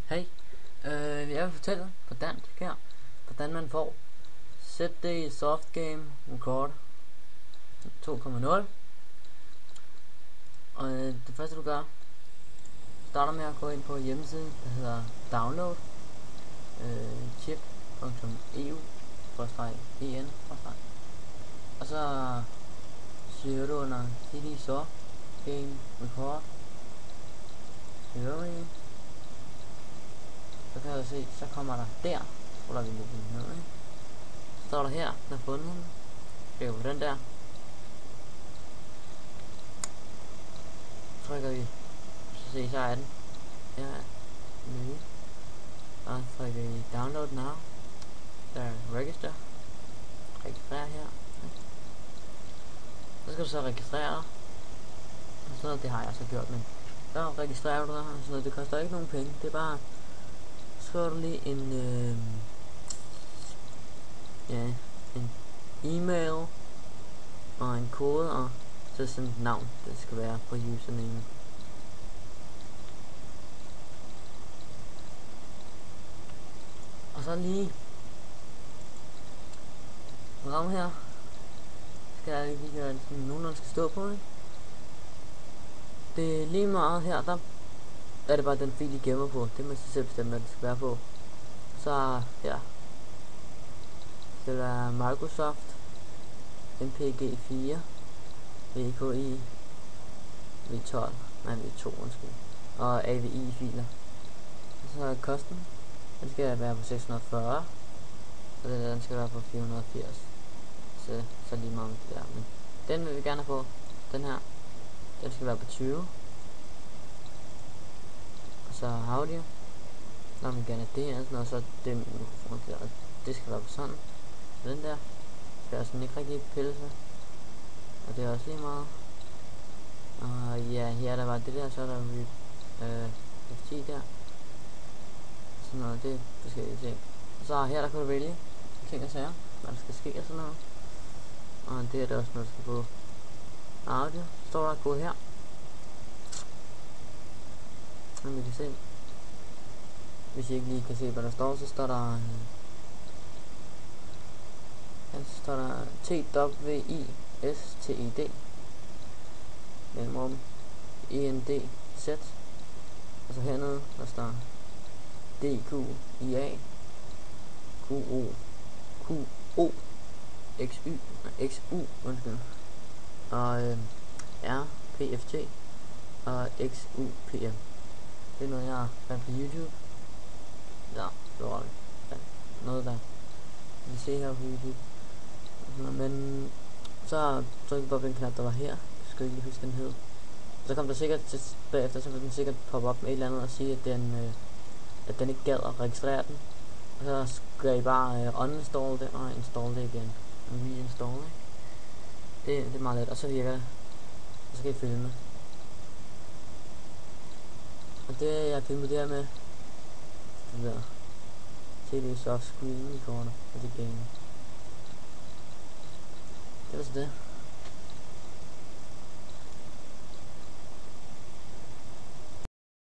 Hej, jeg vil fortælle på dansk her, hvordan man får ZD Soft Game Record 2.0. Og det første du gør, starter med at gå ind på hjemmesiden, der hedder download chip.eu/en/, og så søger du under ZD Soft Game Record. Så kan du se, så kommer der der, ruller vi lidt ned, ikke? Så står der her, den er fundet. Klikker på den der. Trykker vi, så se, så er den. Her er nye. Og så trykker vi download now. Der er register. Registrer her. Så skal du så registrere dig. Og sådan noget, det har jeg så gjort, men så registrerer du dig, og sådan noget, det koster ikke nogen penge, det er bare, skriver du lige en en e-mail og en kode, og så sådan et navn, det skal være på username. Og så lige programmet her, skal jeg lige gøre det sådan nogenlunde skal stå på, ikke? Det er lige meget her, der er det bare den fil, I gemmer på. Det må I selv bestemme, hvad det skal være på. Så her skal det være Microsoft MPG4 VKI V12, nej V2 undskyld, og AVI filer. Og så er kosten, den skal være på 640, og den skal være på 480. Så lige meget det der, men den vil vi gerne have på. Den her, den skal være på 20. Og så audio, når man gerne det her, og så det mikrofon der, og det skal være på sådan. Og den der skal jeg sådan ikke rigtig pille sig, og det er også lige meget. Og ja, her der var det der, så er der F10 der, sådan noget, det er forskellige ting. Og så her der kan du vælge ting og sager, hvad der skal ske og sådan noget. Og det er der også noget, der skal på audio, står der gå her. Og vi kan se, hvis I ikke lige kan se hvad der står, så står der TWISTED mellemrum ENDZ, og så hernede der står DQIA XU undskyld, og RPFT og XUPM. Det er noget jeg fandt på YouTube. Ja, det var noget der vi kan se her på YouTube. Men så trykker vi bare på den knap der var her. Jeg skal ikke lige huske den hed. Så kom der sikkert bagefter, så vil den sikkert poppe op med et eller andet og sige at den ikke gad at registrere den. Og så skal I bare uninstall det og install det igen. Og reinstall det. Det er meget let, og så virker det. Og så kan I filme. Og det jeg filmet det her med det der TV soft screen recorder, og det game. Det var så det.